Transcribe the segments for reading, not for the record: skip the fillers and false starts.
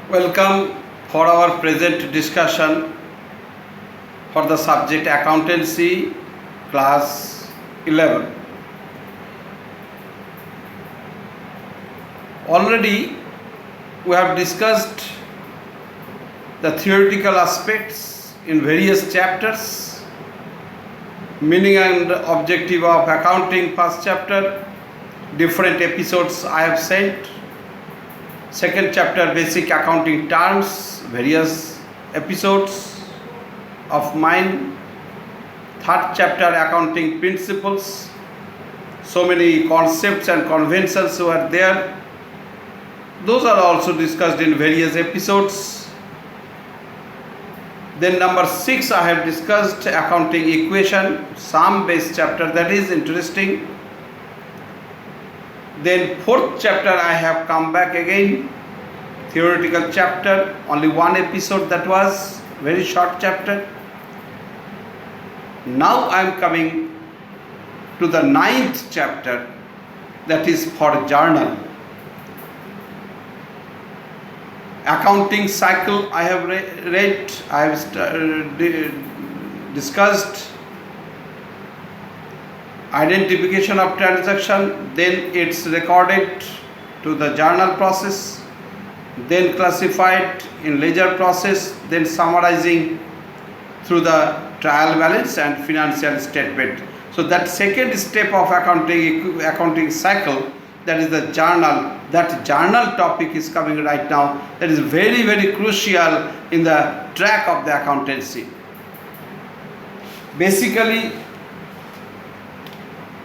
Welcome for our present discussion for the subject accountancy class 11. Already we have discussed the theoretical aspects in various chapters, meaning and objective of accounting first chapter, different episodes I have sent. Second chapter, basic accounting terms, various episodes of mine. Third chapter, accounting principles, so many concepts and conventions were there. Those are also discussed in various episodes. Then number 6 I have discussed accounting equation, sum based chapter, that is interesting. Then fourth chapter I have come back again, theoretical chapter, only one episode, that was very short chapter. Now I am coming to the 9th chapter, that is for journal. Accounting cycle I have read, I have discussed. Identification of transaction, then it's recorded to the journal process, then classified in ledger process, then summarizing through the trial balance and financial statement. So that second step of accounting cycle, that is the journal. That journal topic is coming right now. That is very, very crucial in the track of the accountancy. Basically,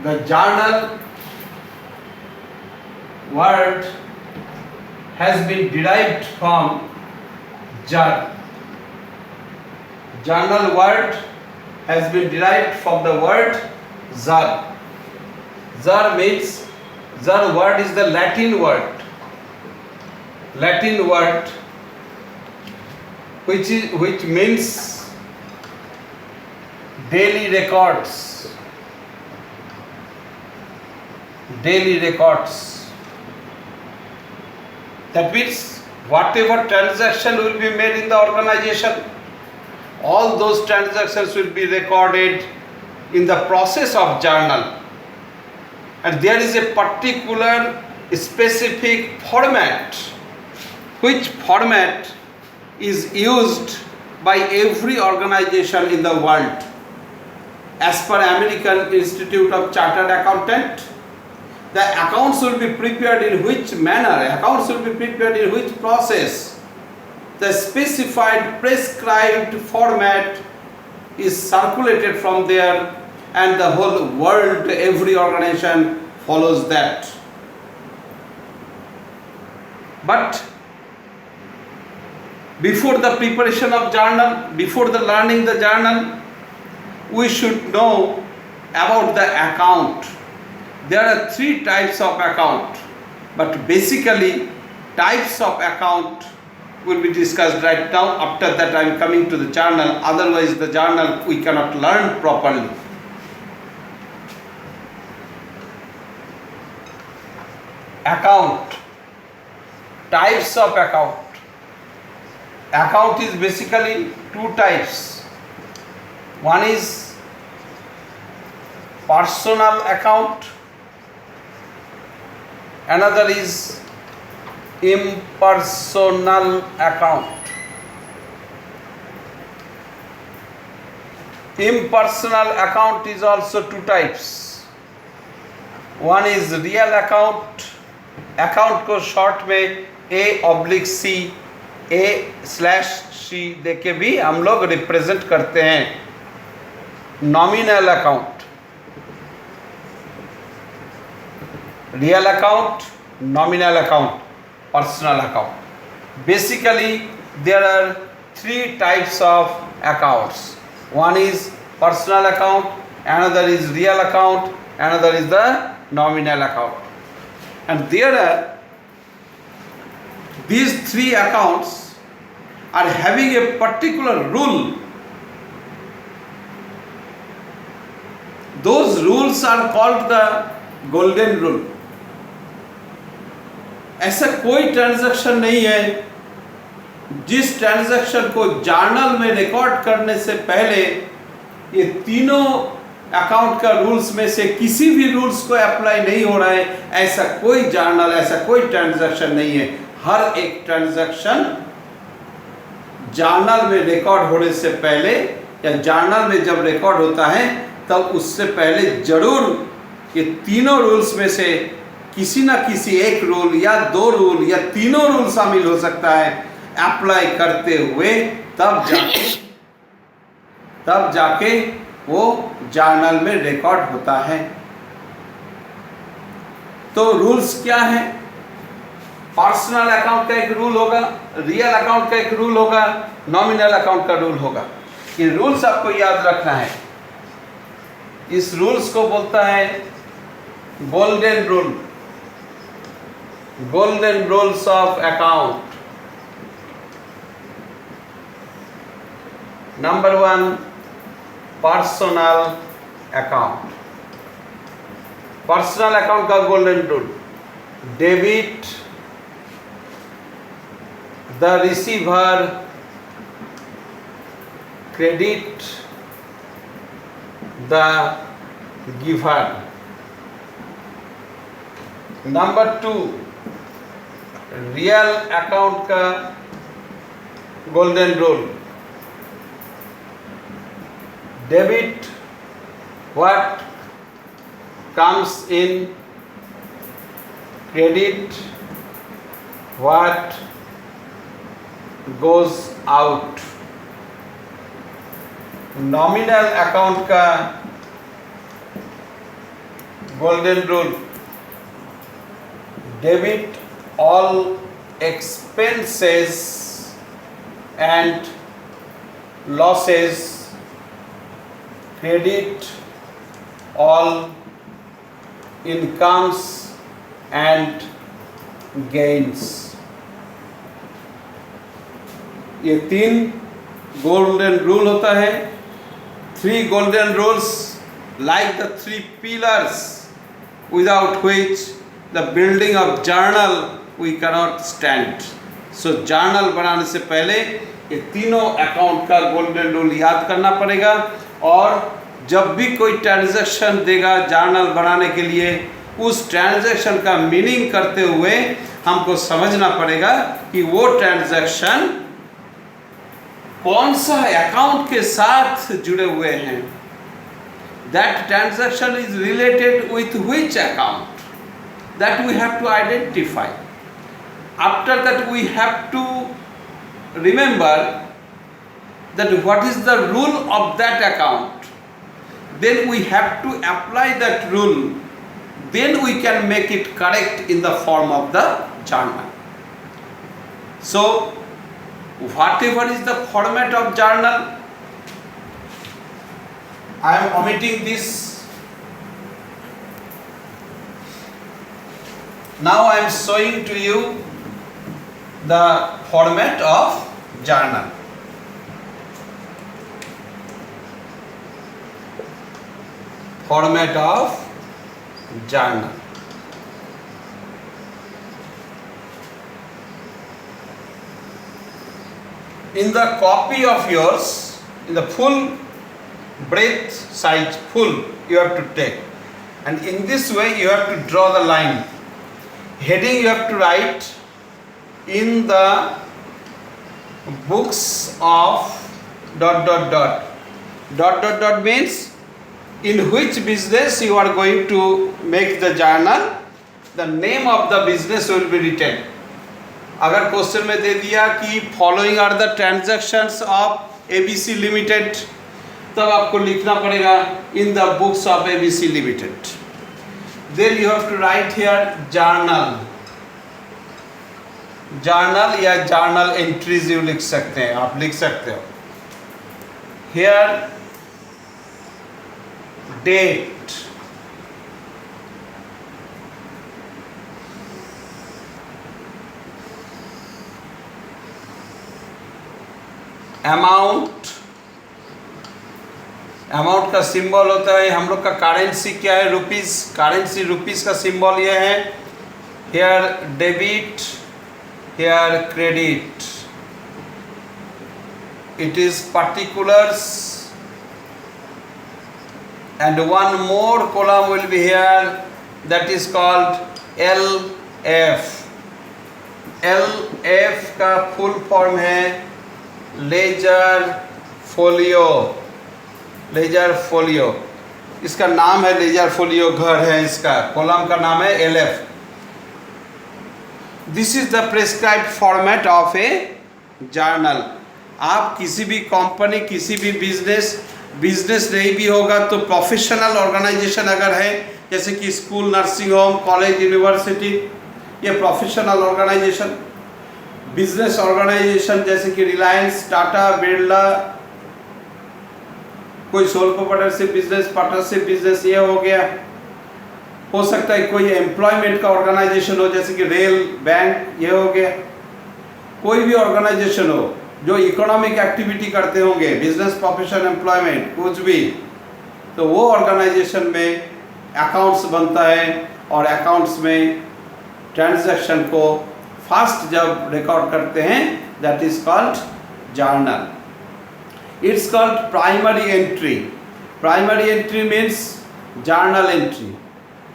the journal word has been derived from journal. Journal word has been derived from the word zar. Zar means, zar word is the Latin word. Latin word which means daily records. Daily records. That means whatever transaction will be made in the organization, all those transactions will be recorded in the process of journal. And there is a particular specific format, which format is used by every organization in the world. As per American Institute of Chartered Accountant, the accounts will be prepared in which manner, accounts will be prepared in which process. The specified prescribed format is circulated from there, and the whole world, every organization follows that. But before the preparation of journal, before the learning the journal, we should know about the account. There are 3 types of account, but basically types of account will be discussed right now. After that I am coming to the journal, otherwise the journal we cannot learn properly. Account, types of account. Account is basically 2 types. One is personal account, another is impersonal account. Impersonal account is also 2 types. One is real account. account को short में A/C, A/C दे के भी हम लोग represent करते हैं. Nominal account, real account, nominal account, personal account. Basically there are 3 types of accounts. One is personal account, another is real account, another is the nominal account. And there are these 3 accounts are having a particular rule. Those rules are called the golden rule. ऐसा कोई transaction नहीं है जिस transaction को journal में record करने से पहले ये तीनों अकाउंट का रूल्स में से किसी भी रूल्स को अप्लाई नहीं हो रहा है, ऐसा कोई जर्नल, ऐसा कोई ट्रांजैक्शन नहीं है। हर एक ट्रांजैक्शन जर्नल में रिकॉर्ड होने से पहले या जर्नल में जब रिकॉर्ड होता है तब उससे पहले जरूर ये तीनों रूल्स में से किसी ना किसी एक रूल या दो रूल या तीनों रूल शामिल हो सकता है, अप्लाई करते हुए तब जाके वो जर्नल में रिकॉर्ड होता है। तो रूल्स क्या है? पर्सनल अकाउंट का एक रूल होगा, रियल अकाउंट का एक रूल होगा, नॉमिनल अकाउंट का रूल होगा। ये रूल्स आपको याद रखना है। इस रूल्स को बोलता है golden rule, golden rules of account. Number 1, personal account. Personal account का golden rule, debit the receiver, credit the giver. Number 2, real account का golden rule, debit what comes in, credit what goes out। Nominal account का golden rule, debit all expenses and losses, credit all incomes and gains। ये 3 golden rule होता है। 3 golden rules like the 3 pillars without which the building of journal we cannot stand। So journal बनाने से पहले ये तीनों account का golden rule याद करना पड़ेगा। और जब भी कोई ट्रांजैक्शन देगा जर्नल बनाने के लिए, उस ट्रांजैक्शन का मीनिंग करते हुए हमको समझना पड़ेगा कि वो ट्रांजैक्शन कौन सा अकाउंट के साथ जुड़े हुए हैं। That transaction is related with which account, that we have to identify. After that we have to remember that what is the rule of that account, then we have to apply that rule, then we can make it correct in the form of the journal। So whatever is the format of journal, I am omitting this। Now I am showing to you the format of journal। Format of journal। In the copy of yours, in the full breadth size, full you have to take, and in this way you have to draw the line। Heading you have to write in the books of ... means in which business you are going to make the journal, the name of the business will be written। अगर question में दे दिया कि following are the transactions of ABC limited, तब आपको लिखना पड़ेगा in the books of ABC limited. Then you have to write here journal, journal या जर्नल एंट्रीज यू लिख सकते हैं, आप लिख सकते हो। हियर डेट, अमाउंट, अमाउंट का सिंबल होता है, हम लोग का करेंसी क्या है, रुपीस, करेंसी रुपीस का सिंबल ये है। Here debit, here credit. it is particulars, and one more column will be here, that is called LF. LF का फुल फॉर्म है लेजर फोलियो। लेजर फोलियो, इसका नाम है लेजर फोलियो, घर है इसका, कॉलम का नाम है LF। This is the prescribed format of A journal. आप किसी भी कंपनी, किसी भी बिजनेस नहीं भी होगा तो प्रोफेशनल ऑर्गेनाइजेशन अगर है, जैसे कि school, nursing home, college, university, ये प्रोफेशनल ऑर्गेनाइजेशन। बिजनेस ऑर्गेनाइजेशन जैसे कि रिलायंस, टाटा, बिरला, कोई sole proprietorship business, partnership business, ये हो गया। हो सकता है कोई एम्प्लॉयमेंट का ऑर्गेनाइजेशन हो, जैसे कि रेल, बैंक, ये हो गया। कोई भी ऑर्गेनाइजेशन हो जो इकोनॉमिक एक्टिविटी करते होंगे, बिजनेस, प्रोफेशन, एम्प्लॉयमेंट, कुछ भी, तो वो ऑर्गेनाइजेशन में अकाउंट्स बनता है, और अकाउंट्स में ट्रांजैक्शन को फास्ट जब रिकॉर्ड करते हैं, that is called journal. It's called primary entry. Primary entry means journal entry.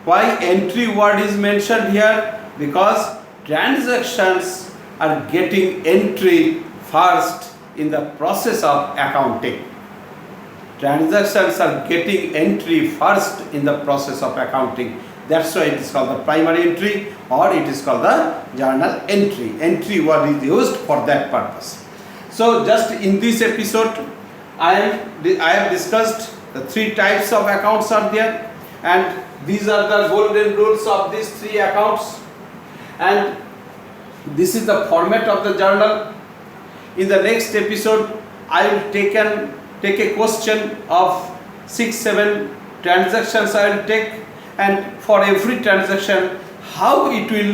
Why entry word is mentioned here? Because transactions are getting entry first in the process of accounting. Transactions are getting entry first in the process of accounting. That's why it is called the primary entry, or it is called the journal entry. Entry word is used for that purpose. So just in this episode, I have discussed the three types of accounts are there, and these are the golden rules of these three accounts, and this is the format of the journal. In the next episode, I will take a question of 6-7 transactions I will take, and for every transaction how it will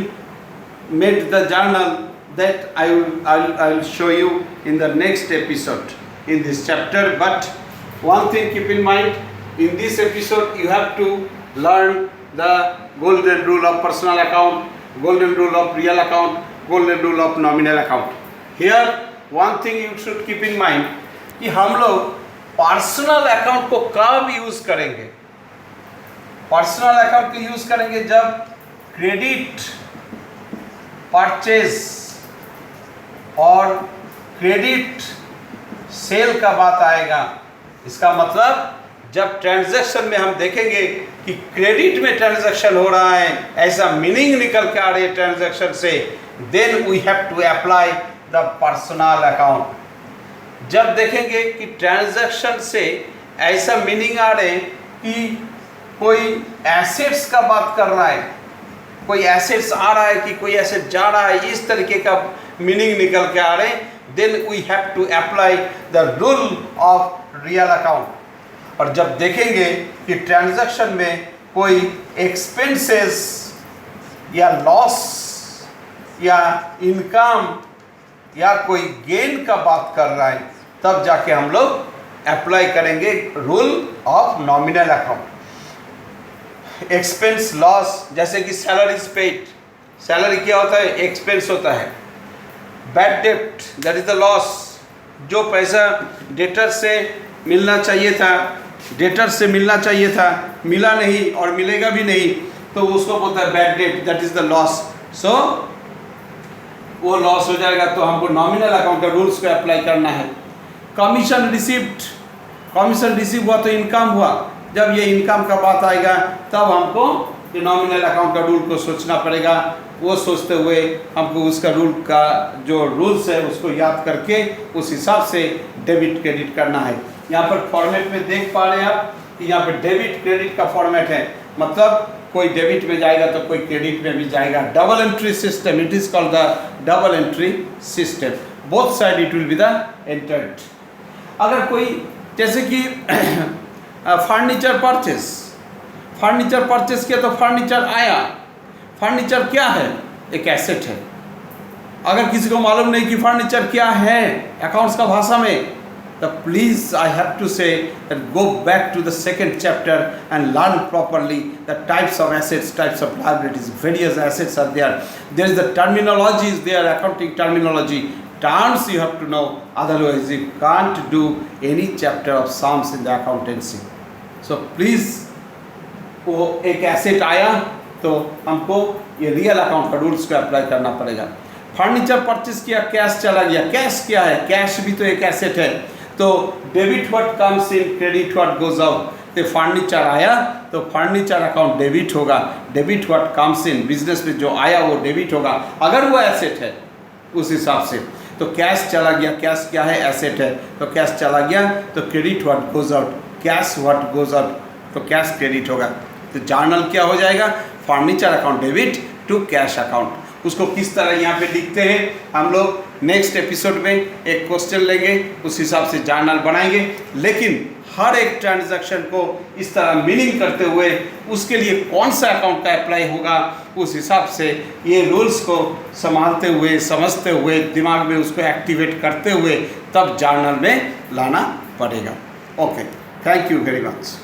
make the journal, that I will show you in the next episode in this chapter. But one thing keep in mind, in this episode you have to learn the golden rule of personal account, golden rule of real account, golden rule of nominal account. Here one thing you should keep in mind कि हम लोग personal account को कब use करेंगे। Personal account को use करेंगे जब credit, purchase और क्रेडिट सेल का बात आएगा। इसका मतलब जब ट्रांजैक्शन में हम देखेंगे कि क्रेडिट में ट्रांजैक्शन हो रहा है, ऐसा मीनिंग निकल के आ रही है ट्रांजैक्शन से, then we have to apply the personal account. जब देखेंगे कि ट्रांजैक्शन से ऐसा मीनिंग आ रहे कि कोई एसेट्स का बात कर रहा है, कोई एसेट्स आ रहा है कि कोई एसेट जा रहा है, इस तरीके का मीनिंग निकल के आ रहे हैं, then we have to apply the rule of real account. और जब देखेंगे कि ट्रांजैक्शन में कोई एक्सपेंसेस या लॉस या इनकम या कोई गेन का बात कर रहा है, तब जाके हम लोग अप्लाई करेंगे rule of nominal account. Expense, loss, जैसे कि सैलरी इज पेड, सैलरी क्या होता है? एक्सपेंस होता है। Bad debt, that is the loss, जो पैसा डेटर से मिलना चाहिए था, डेटर से मिलना चाहिए था, मिला नहीं और मिलेगा भी नहीं, तो उसको बोलता है bad debt, that is the loss. So वो लॉस हो जाएगा, तो हमको नॉमिनल अकाउंट का रूल्स को अप्लाई करना है। कमीशन रिसीव्ड, कमीशन रिसीव हुआ तो इनकम हुआ, जब ये इनकम का बात आएगा तब हमको नॉमिनल अकाउंट का रूल को सोचना पड़ेगा। वो सोचते हुए हमको उसका रूल का जो रूल्स है उसको याद करके उस हिसाब से डेबिट क्रेडिट करना है। यहाँ पर फॉर्मेट में देख पा रहे हैं आप कि यहाँ पर डेबिट क्रेडिट का फॉर्मेट है, मतलब कोई डेबिट में जाएगा तो कोई क्रेडिट में भी जाएगा। Double entry system, it is called the double entry system, both side it will be the entered. अगर कोई जैसे कि फर्नीचर परचेस, फर्नीचर परचेस किया तो फर्नीचर आया, फर्नीचर क्या है? एक एसेट है। अगर किसी को मालूम नहीं कि फर्नीचर क्या है अकाउंट्स का भाषा में, तो please I have to say that go back to the second chapter and learn properly the types of assets, types of liabilities, various assets are there, there is the terminology is there, accounting terminology, terms you have to know, otherwise you can't do any chapter of sums in the accountancy. So please, वो एक asset आया तो हमको ये real account का rules को apply करना पड़ेगा। फर्नीचर परचेज किया, कैश चला गया। कैश क्या है? कैश भी तो एक एसेट है। तो debit what comes in, credit what goes out. तो फर्नीचर आया तो फर्नीचर अकाउंट डेबिट होगा। Debit what comes in, business में जो आया वो डेबिट होगा अगर वो एसेट है उस हिसाब से। तो कैश चला गया, कैश क्या है? एसेट है। तो कैश चला गया तो credit what goes out, cash what goes out, तो कैश क्रेडिट होगा। तो जर्नल क्या हो जाएगा? Furniture account debit to cash account. उसको किस तरह यहाँ पे लिखते हैं हम लोग नेक्स्ट एपिसोड में एक क्वेश्चन लेंगे, उस हिसाब से जर्नल बनाएंगे। लेकिन हर एक ट्रांजैक्शन को इस तरह मीनिंग करते हुए उसके लिए कौन सा अकाउंट का अप्लाई होगा उस हिसाब से ये रूल्स को संभालते हुए, समझते हुए, दिमाग में उसको एक्टिवेट करते हुए तब जर्नल में लाना पड़ेगा। Okay, thank you very much.